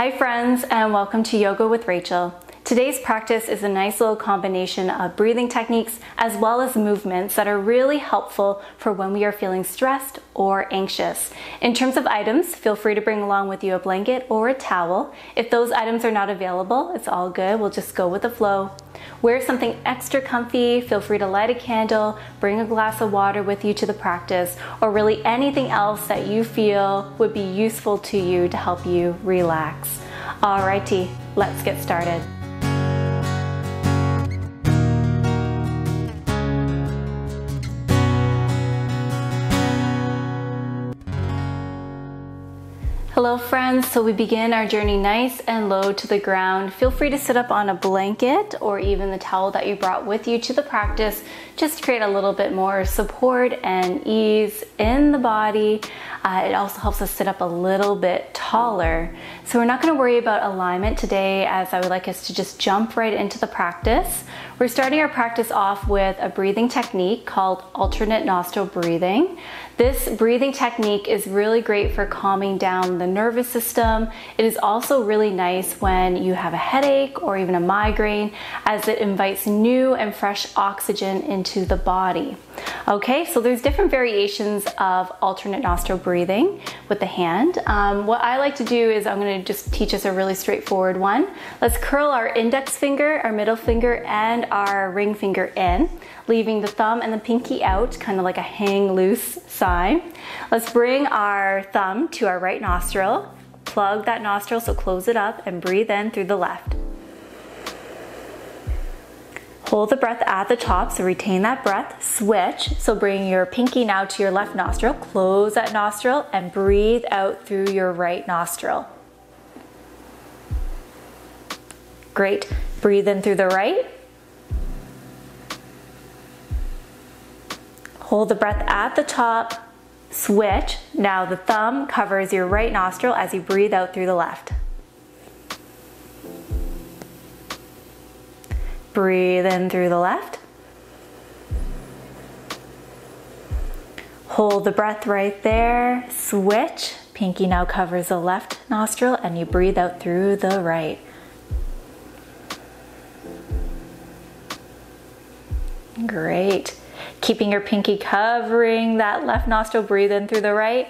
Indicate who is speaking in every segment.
Speaker 1: Hi friends, and welcome to Yoga with Rachel. Today's practice is a nice little combination of breathing techniques as well as movements that are really helpful for when we are feeling stressed or anxious. In terms of items, feel free to bring along with you a blanket or a towel. If those items are not available, it's all good. We'll just go with the flow. Wear something extra comfy, feel free to light a candle, bring a glass of water with you to the practice, or really anything else that you feel would be useful to you to help you relax. Alrighty, let's get started. Hello friends, so we begin our journey nice and low to the ground. Feel free to sit up on a blanket or even the towel that you brought with you to the practice, just to create a little bit more support and ease in the body. It also helps us sit up a little bit taller. So we're not going to worry about alignment today, as I would like us to just jump right into the practice. We're starting our practice off with a breathing technique called alternate nostril breathing. This breathing technique is really great for calming down the nervous system. It is also really nice when you have a headache or even a migraine, as it invites new and fresh oxygen into the body. Okay, so there's different variations of alternate nostril breathing with the hand. What I like to do is I'm going to just teach us a really straightforward one. Let's curl our index finger, our middle finger, and our ring finger in, leaving the thumb and the pinky out, kind of like a hang loose sign. Let's bring our thumb to our right nostril, plug that nostril, so close it up, and breathe in through the left. Hold the breath at the top, so retain that breath. Switch, so bring your pinky now to your left nostril, close that nostril, and breathe out through your right nostril. Great. Breathe in through the right. Hold the breath at the top, switch. Now the thumb covers your right nostril as you breathe out through the left. Breathe in through the left. Hold the breath right there, switch. Pinky now covers the left nostril and you breathe out through the right. Great. Keeping your pinky covering that left nostril, breathe in through the right.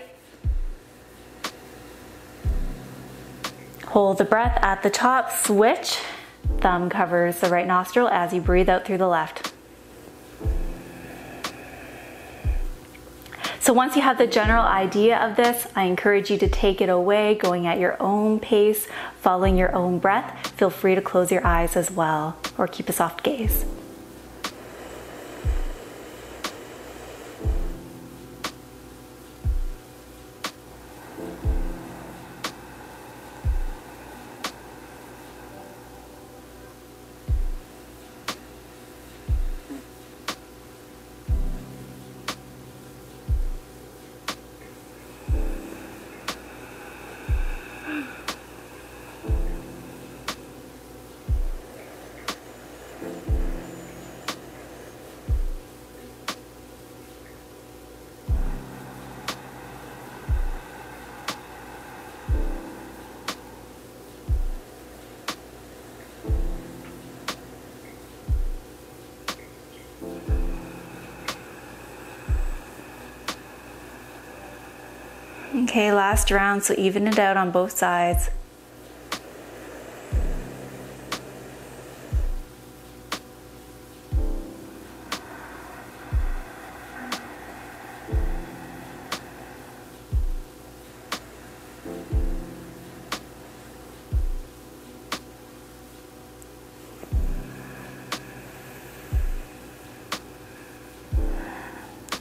Speaker 1: Hold the breath at the top, switch. Thumb covers the right nostril as you breathe out through the left. So once you have the general idea of this, I encourage you to take it away, going at your own pace, following your own breath. Feel free to close your eyes as well, or keep a soft gaze. Okay, last round, so even it out on both sides.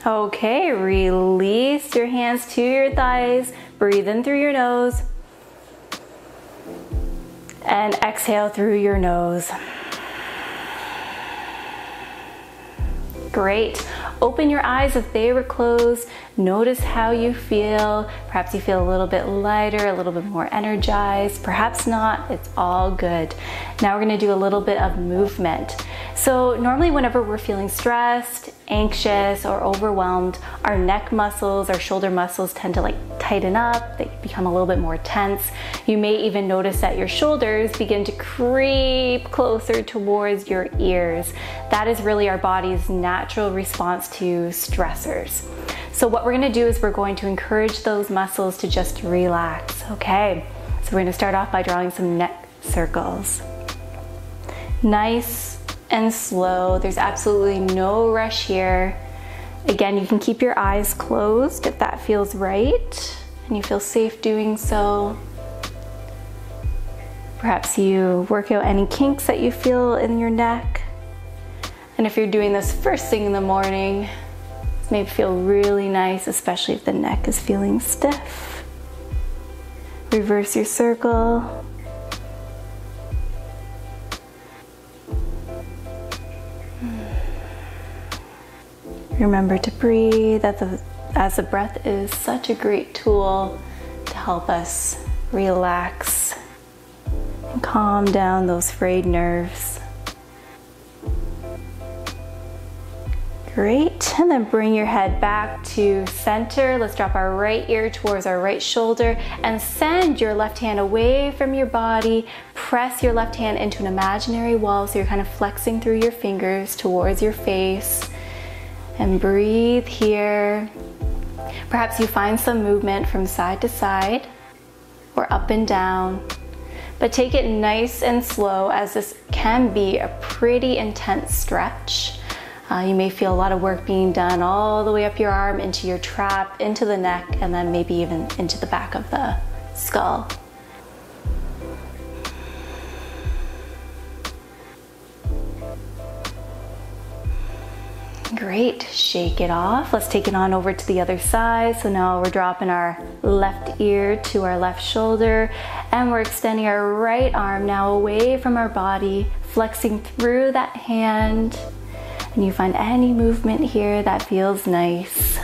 Speaker 1: Okay, release your hands to your thighs, breathe in through your nose, and exhale through your nose. Great. Open your eyes if they were closed. Notice how you feel. Perhaps you feel a little bit lighter, a little bit more energized. Perhaps not. It's all good. Now we're going to do a little bit of movement. So normally whenever we're feeling stressed, anxious or overwhelmed, our neck muscles, our shoulder muscles tend to like tighten up, they become a little bit more tense. You may even notice that your shoulders begin to creep closer towards your ears. That is really our body's natural response to stressors. So what we're gonna do is we're going to encourage those muscles to just relax, okay? So we're gonna start off by drawing some neck circles. Nice and slow. There's absolutely no rush here. Again, you can keep your eyes closed if that feels right and you feel safe doing so. Perhaps you work out any kinks that you feel in your neck. And if you're doing this first thing in the morning, this may feel really nice, especially if the neck is feeling stiff. Reverse your circle. Remember to breathe, as the breath is such a great tool to help us relax and calm down those frayed nerves. Great, and then bring your head back to center. Let's drop our right ear towards our right shoulder and send your left hand away from your body. Press your left hand into an imaginary wall so you're kind of flexing through your fingers towards your face. And breathe here. Perhaps you find some movement from side to side or up and down, but take it nice and slow as this can be a pretty intense stretch. You may feel a lot of work being done all the way up your arm, into your trap, into the neck, and then maybe even into the back of the skull. Great, shake it off. Let's take it on over to the other side. So now we're dropping our left ear to our left shoulder and we're extending our right arm now away from our body, flexing through that hand. And you find any movement here that feels nice.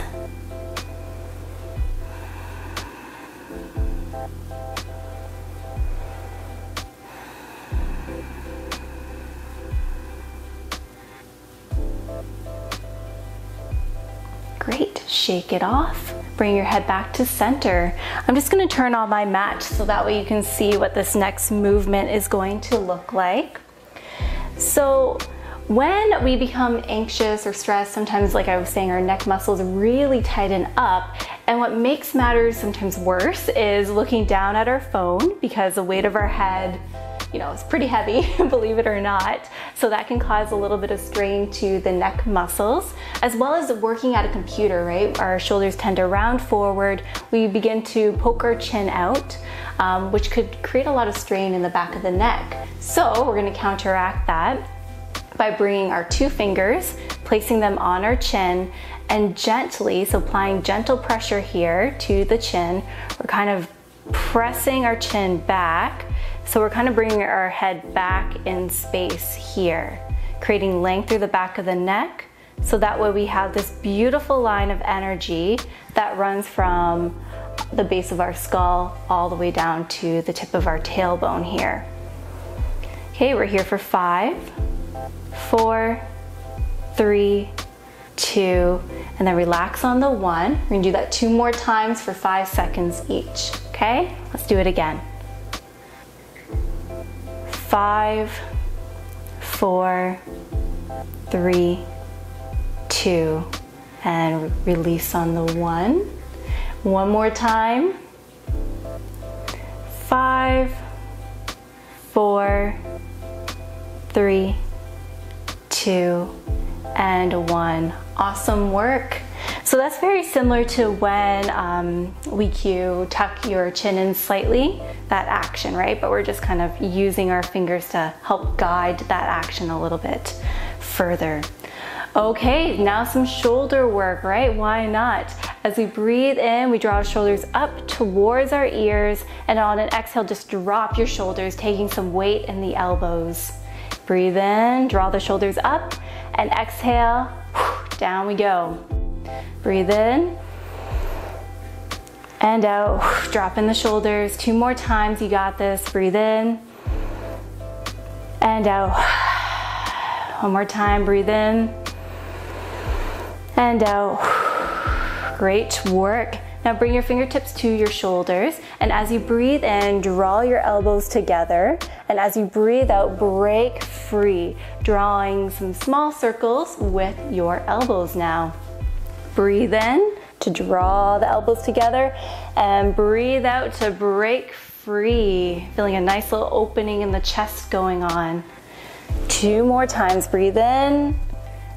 Speaker 1: Great, shake it off. Bring your head back to center. I'm just gonna turn on my mat so that way you can see what this next movement is going to look like. So when we become anxious or stressed, sometimes, like I was saying, our neck muscles really tighten up. And what makes matters sometimes worse is looking down at our phone because the weight of our head, is pretty heavy, believe it or not. So that can cause a little bit of strain to the neck muscles, as well as working at a computer, right? Our shoulders tend to round forward. We begin to poke our chin out, which could create a lot of strain in the back of the neck. So we're gonna counteract that by bringing our two fingers, placing them on our chin, and gently, so applying gentle pressure here to the chin, we're kind of pressing our chin back. So we're kind of bringing our head back in space here, creating length through the back of the neck. So that way we have this beautiful line of energy that runs from the base of our skull all the way down to the tip of our tailbone here. Okay, we're here for 5, 4, 3, 2, and then relax on the 1. We're gonna do that 2 more times for 5 seconds each, okay? Let's do it again. 5, 4, 3, 2, and release on the 1. One more time. 5, 4, 3, 2, and 1. Awesome work. So that's very similar to when we cue tuck your chin in slightly, that action, right? But we're just kind of using our fingers to help guide that action a little bit further. Okay, now some shoulder work, right? Why not? As we breathe in, we draw our shoulders up towards our ears, and on an exhale, just drop your shoulders, taking some weight in the elbows. Breathe in, draw the shoulders up, and exhale, down we go. Breathe in and out, drop in the shoulders. 2 more times, you got this. Breathe in and out. One more time, breathe in and out. Great work. Now bring your fingertips to your shoulders, and as you breathe in, draw your elbows together, and as you breathe out, break free, drawing some small circles with your elbows now. Breathe in to draw the elbows together, and breathe out to break free, feeling a nice little opening in the chest going on. 2 more times. Breathe in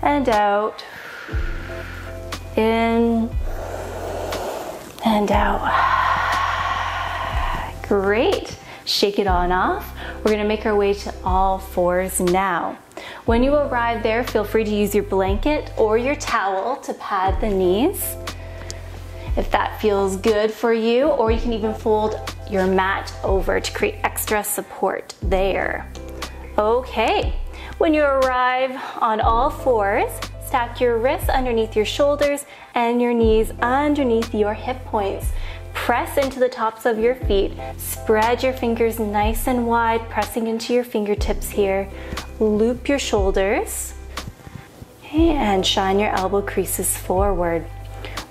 Speaker 1: and out, in and out. Great. Shake it on off. We're gonna make our way to all fours now. When you arrive there, feel free to use your blanket or your towel to pad the knees, if that feels good for you, or you can even fold your mat over to create extra support there. Okay, when you arrive on all fours, stack your wrists underneath your shoulders and your knees underneath your hip points. Press into the tops of your feet. Spread your fingers nice and wide, pressing into your fingertips here. Loop your shoulders and shine your elbow creases forward.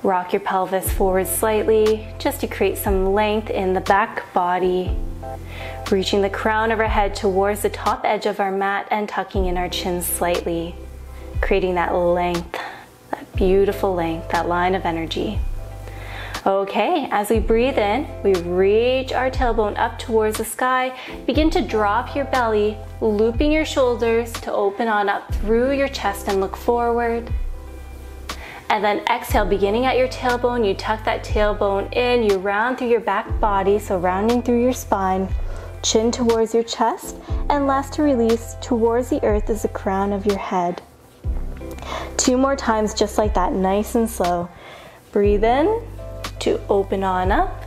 Speaker 1: Rock your pelvis forward slightly just to create some length in the back body. Reaching the crown of our head towards the top edge of our mat and tucking in our chin slightly, creating that length, that beautiful length, that line of energy. Okay, as we breathe in, we reach our tailbone up towards the sky. Begin to drop your belly, looping your shoulders to open on up through your chest and look forward. And then exhale, beginning at your tailbone, you tuck that tailbone in, you round through your back body, so rounding through your spine, chin towards your chest, and last to release, towards the earth is the crown of your head. 2 more times just like that, nice and slow. Breathe in to open on up,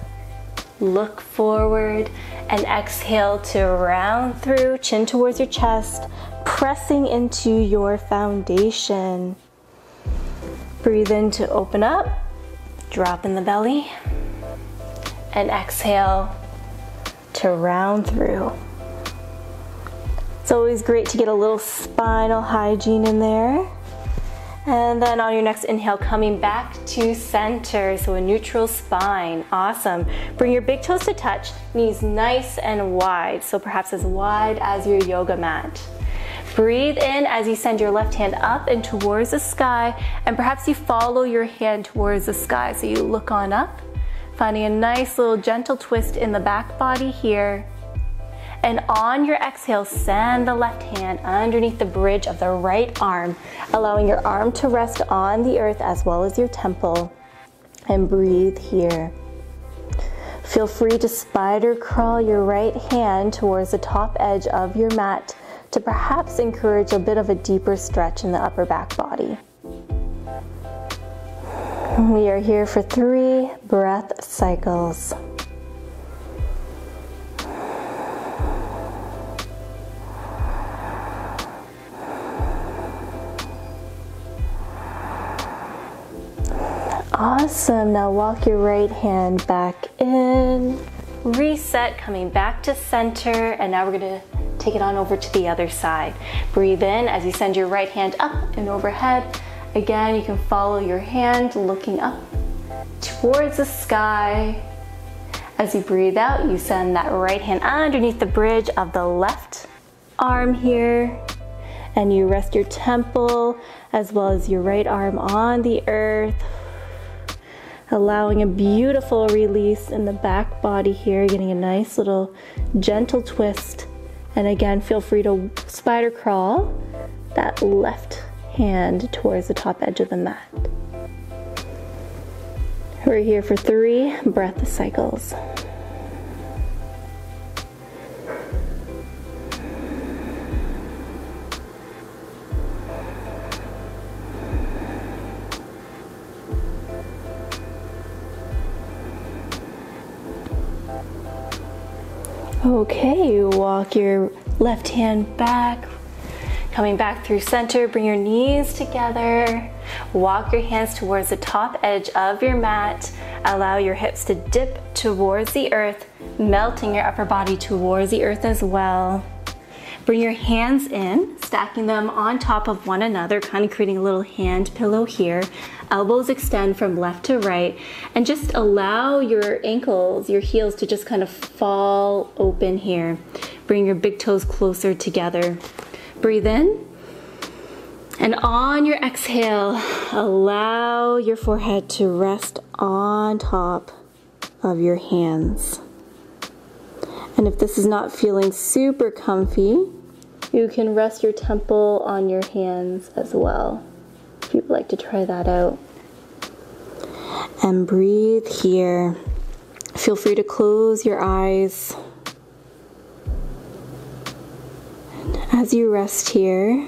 Speaker 1: look forward, and exhale to round through, chin towards your chest, pressing into your foundation. Breathe in to open up, drop in the belly, and exhale to round through. It's always great to get a little spinal hygiene in there. And then on your next inhale, coming back to center, so a neutral spine. Awesome. Bring your big toes to touch, knees nice and wide, so perhaps as wide as your yoga mat. Breathe in as you send your left hand up and towards the sky, and perhaps you follow your hand towards the sky, so you look on up, finding a nice little gentle twist in the back body here. And on your exhale, send the left hand underneath the bridge of the right arm, allowing your arm to rest on the earth as well as your temple. And breathe here. Feel free to spider crawl your right hand towards the top edge of your mat to perhaps encourage a bit of a deeper stretch in the upper back body. We are here for 3 breath cycles. Awesome, now walk your right hand back in, reset, coming back to center, and now we're gonna take it on over to the other side. Breathe in as you send your right hand up and overhead. Again, you can follow your hand looking up towards the sky. As you breathe out, you send that right hand underneath the bridge of the left arm here, and you rest your temple as well as your right arm on the earth, allowing a beautiful release in the back body here, getting a nice little gentle twist. And again, feel free to spider crawl that left hand towards the top edge of the mat. We're here for 3 breath cycles. Okay, you walk your left hand back, coming back through center, bring your knees together, walk your hands towards the top edge of your mat, allow your hips to dip towards the earth, melting your upper body towards the earth as well. Bring your hands in, stacking them on top of one another, kind of creating a little hand pillow here. Elbows extend from left to right, and just allow your ankles, your heels to just kind of fall open here. Bring your big toes closer together. Breathe in. And on your exhale, allow your forehead to rest on top of your hands. And if this is not feeling super comfy, you can rest your temple on your hands as well, if you'd like to try that out. And breathe here. Feel free to close your eyes. And as you rest here,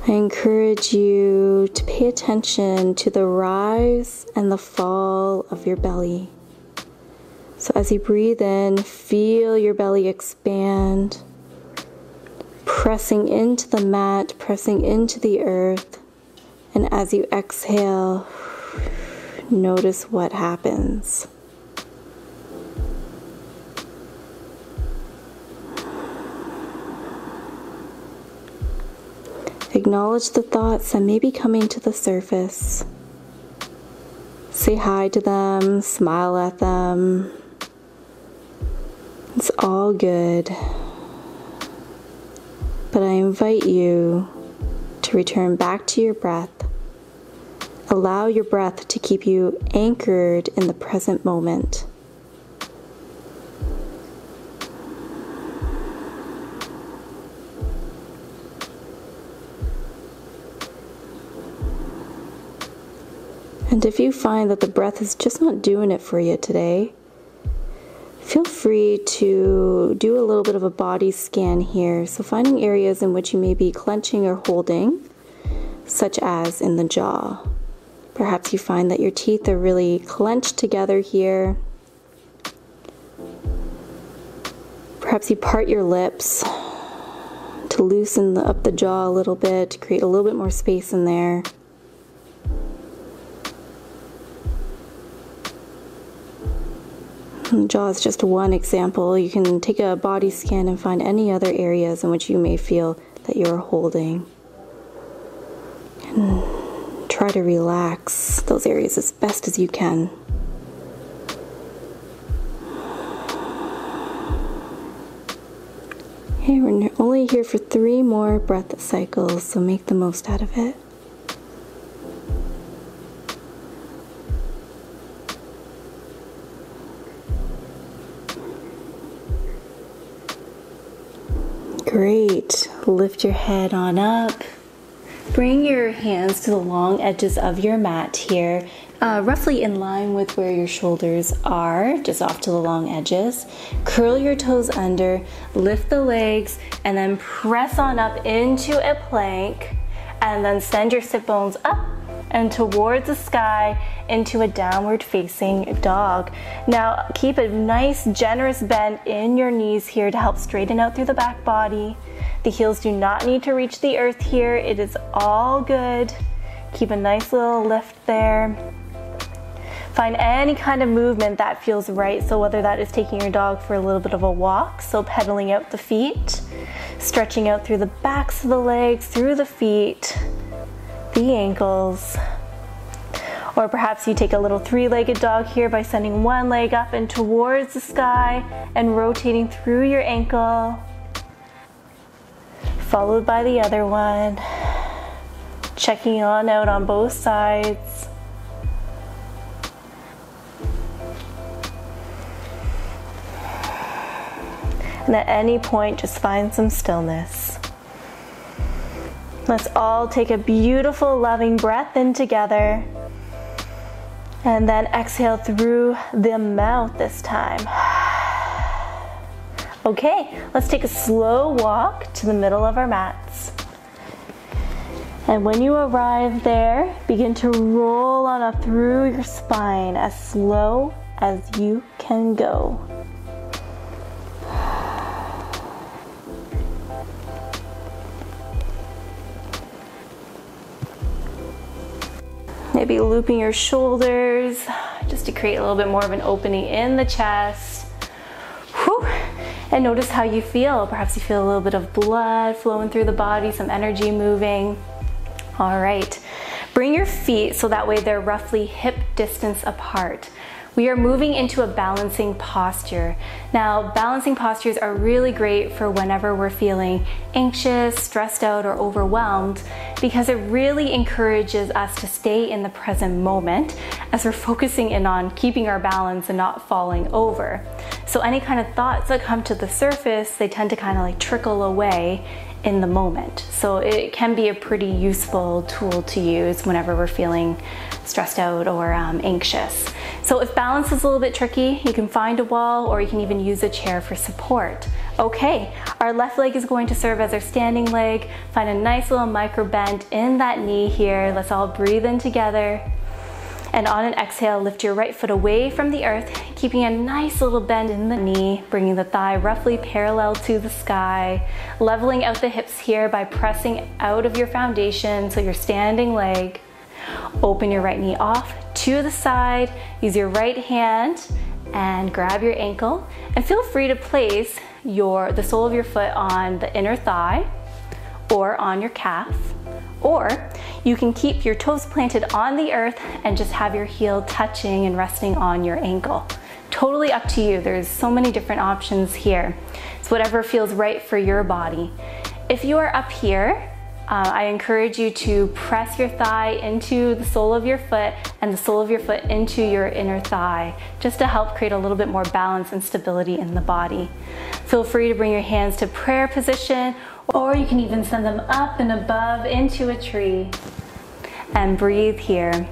Speaker 1: I encourage you to pay attention to the rise and the fall of your belly. So as you breathe in, feel your belly expand, pressing into the mat, pressing into the earth. And as you exhale, notice what happens. Acknowledge the thoughts that may be coming to the surface. Say hi to them, smile at them. It's all good. But I invite you to return back to your breath. Allow your breath to keep you anchored in the present moment. And if you find that the breath is just not doing it for you today, feel free to do a little bit of a body scan here. So finding areas in which you may be clenching or holding, such as in the jaw. Perhaps you find that your teeth are really clenched together here. Perhaps you part your lips to loosen up the jaw a little bit, to create a little bit more space in there. The jaw is just one example. You can take a body scan and find any other areas in which you may feel that you're holding. And try to relax those areas as best as you can. Okay, we're only here for 3 more breath cycles, so make the most out of it. Great. Lift your head on up. Bring your hands to the long edges of your mat here, roughly in line with where your shoulders are, just off to the long edges. Curl your toes under, lift the legs, and then press on up into a plank, and then send your sit bones up and towards the sky into a downward facing dog. Now keep a nice generous bend in your knees here to help straighten out through the back body. The heels do not need to reach the earth here. It is all good. Keep a nice little lift there. Find any kind of movement that feels right. So whether that is taking your dog for a little bit of a walk, so pedaling out the feet, stretching out through the backs of the legs, through the feet, the ankles. Or perhaps you take a little 3-legged dog here by sending one leg up and towards the sky and rotating through your ankle, followed by the other one, checking on out on both sides. And at any point, just find some stillness. Let's all take a beautiful, loving breath in together. And then exhale through the mouth this time. Okay, let's take a slow walk to the middle of our mats. And when you arrive there, begin to roll on up through your spine as slow as you can go. Maybe looping your shoulders just to create a little bit more of an opening in the chest. Whew. And notice how you feel. Perhaps you feel a little bit of blood flowing through the body, some energy moving. All right, bring your feet so that way they're roughly hip distance apart. We are moving into a balancing posture. Now, balancing postures are really great for whenever we're feeling anxious, stressed out, or overwhelmed, because it really encourages us to stay in the present moment as we're focusing in on keeping our balance and not falling over. So any kind of thoughts that come to the surface, they tend to kind of like trickle away in the moment. So it can be a pretty useful tool to use whenever we're feeling stressed out or anxious. So if balance is a little bit tricky, you can find a wall or you can even use a chair for support. Okay, our left leg is going to serve as our standing leg. Find a nice little micro bend in that knee here. Let's all breathe in together. And on an exhale, lift your right foot away from the earth, keeping a nice little bend in the knee, bringing the thigh roughly parallel to the sky, leveling out the hips here by pressing out of your foundation, so your standing leg. Open your right knee off to the side, use your right hand and grab your ankle, and feel free to place the sole of your foot on the inner thigh or on your calf. Or you can keep your toes planted on the earth and just have your heel touching and resting on your ankle. Totally up to you. There's so many different options here. It's whatever feels right for your body. If you are up here, I encourage you to press your thigh into the sole of your foot and the sole of your foot into your inner thigh, just to help create a little bit more balance and stability in the body. Feel free to bring your hands to prayer position, or you can even send them up and above into a tree. And breathe here.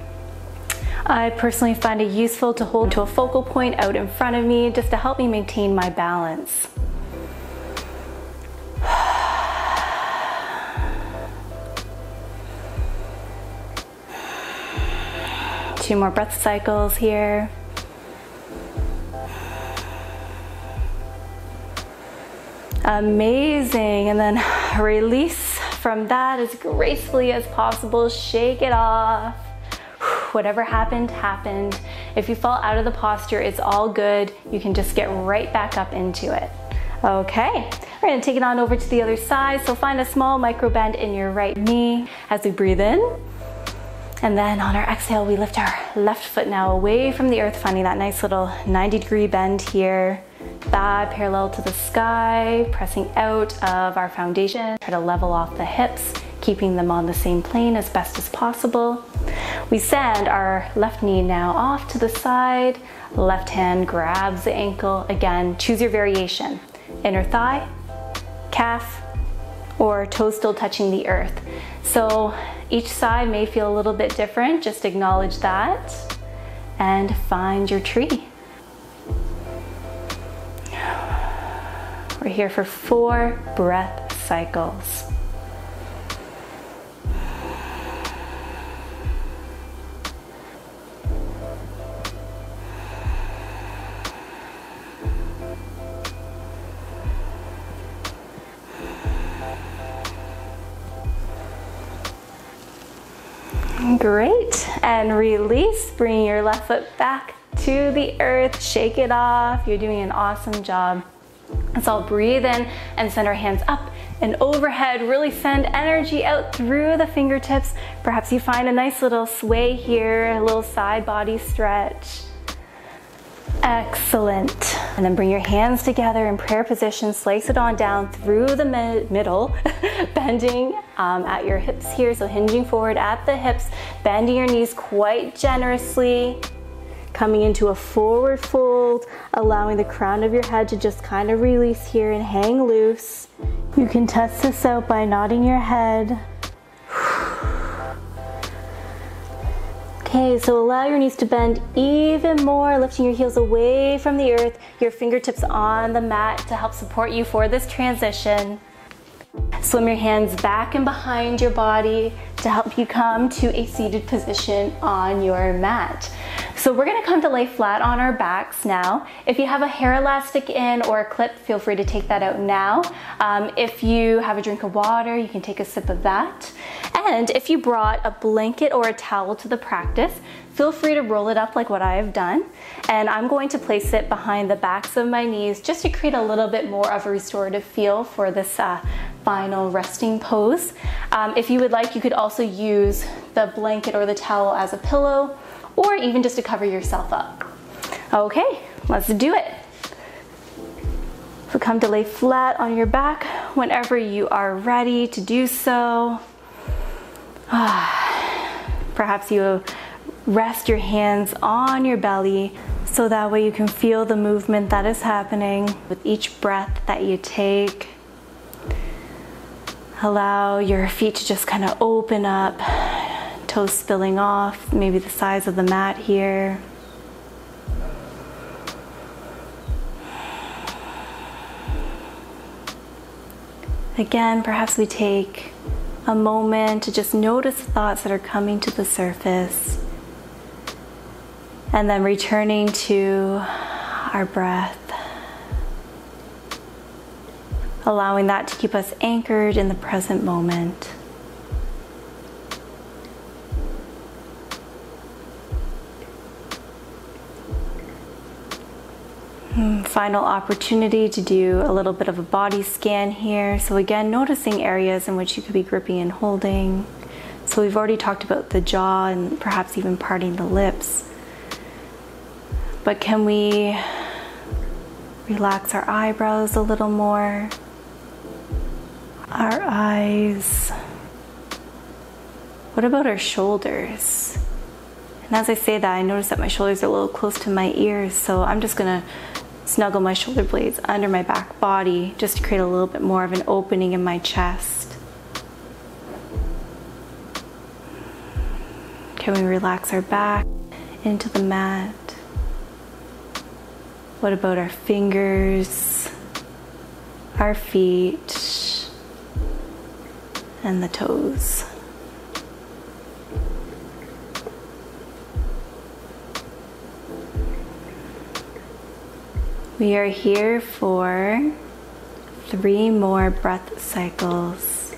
Speaker 1: I personally find it useful to hold to a focal point out in front of me just to help me maintain my balance. Two more breath cycles here. Amazing. And then release from that as gracefully as possible. Shake it off. Whatever happened, happened. If you fall out of the posture, it's all good. You can just get right back up into it. Okay, we're gonna take it on over to the other side. So find a small micro bend in your right knee as we breathe in. And then on our exhale, we lift our left foot now away from the earth, finding that nice little 90-degree bend here. Thigh parallel to the sky, pressing out of our foundation. Try to level off the hips, keeping them on the same plane as best as possible. We send our left knee now off to the side. Left hand grabs the ankle. Again, choose your variation. Inner thigh, calf, or toes still touching the earth. So each side may feel a little bit different. Just acknowledge that and find your tree. We're here for 4 breath cycles. Great, and release. Bring your left foot back to the earth. Shake it off. You're doing an awesome job. Let's all breathe in and send our hands up and overhead. Really send energy out through the fingertips. Perhaps you find a nice little sway here, a little side body stretch. Excellent. And then bring your hands together in prayer position. Slice it on down through the middle, bending at your hips here. So hinging forward at the hips, bending your knees quite generously. Coming into a forward fold, allowing the crown of your head to just kind of release here and hang loose. You can test this out by nodding your head. Okay, so allow your knees to bend even more, lifting your heels away from the earth, your fingertips on the mat to help support you for this transition. Swim your hands back and behind your body to help you come to a seated position on your mat. So we're gonna come to lay flat on our backs now. If you have a hair elastic in or a clip, feel free to take that out now. If you have a drink of water, you can take a sip of that. And if you brought a blanket or a towel to the practice, feel free to roll it up like what I have done. And I'm going to place it behind the backs of my knees just to create a little bit more of a restorative feel for this final resting pose. If you would like, you could also use the blanket or the towel as a pillow, or even just to cover yourself up. Okay, let's do it. So come to lay flat on your back whenever you are ready to do so. Perhaps you rest your hands on your belly so that way you can feel the movement that is happening with each breath that you take. Allow your feet to just kind of open up, toes spilling off, maybe the size of the mat here. Again, perhaps we take a moment to just notice the thoughts that are coming to the surface, and then returning to our breath, allowing that to keep us anchored in the present moment. Final opportunity to do a little bit of a body scan here. So again, noticing areas in which you could be gripping and holding. So we've already talked about the jaw and perhaps even parting the lips. But can we relax our eyebrows a little more? Our eyes. What about our shoulders? And as I say that, I notice that my shoulders are a little close to my ears, so I'm just gonna snuggle my shoulder blades under my back body just to create a little bit more of an opening in my chest. Can we relax our back into the mat? What about our fingers, our feet, and the toes? We are here for 3 more breath cycles.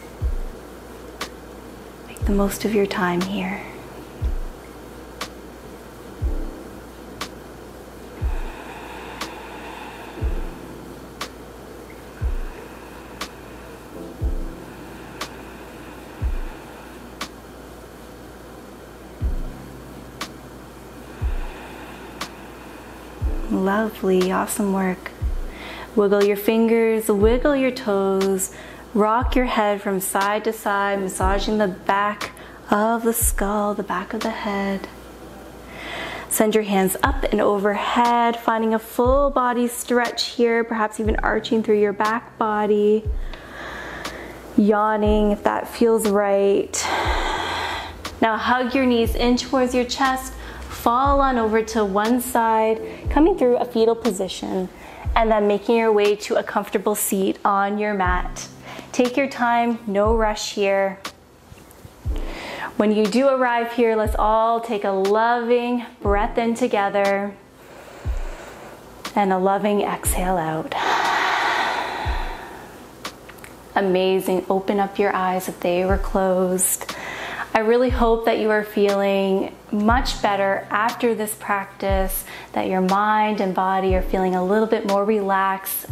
Speaker 1: Make the most of your time here. Lovely, awesome work. Wiggle your fingers, wiggle your toes, rock your head from side to side, massaging the back of the skull, the back of the head. Send your hands up and overhead, finding a full body stretch here, perhaps even arching through your back body. Yawning if that feels right. Now hug your knees in towards your chest. Fall on over to one side, coming through a fetal position, and then making your way to a comfortable seat on your mat. Take your time, no rush here. When you do arrive here, let's all take a loving breath in together and a loving exhale out. Amazing. Open up your eyes if they were closed. I really hope that you are feeling much better after this practice, that your mind and body are feeling a little bit more relaxed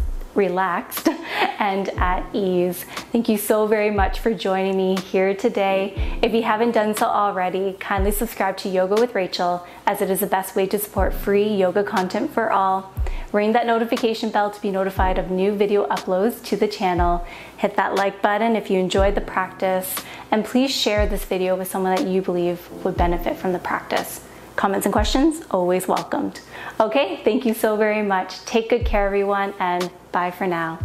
Speaker 1: and at ease. Thank you so very much for joining me here today. If you haven't done so already, kindly subscribe to Yoga with Rachel, as it is the best way to support free yoga content for all. Ring that notification bell to be notified of new video uploads to the channel. Hit that like button if you enjoyed the practice, and please share this video with someone that you believe would benefit from the practice. Comments and questions, always welcomed. Okay, thank you so very much. Take good care, everyone, and bye for now.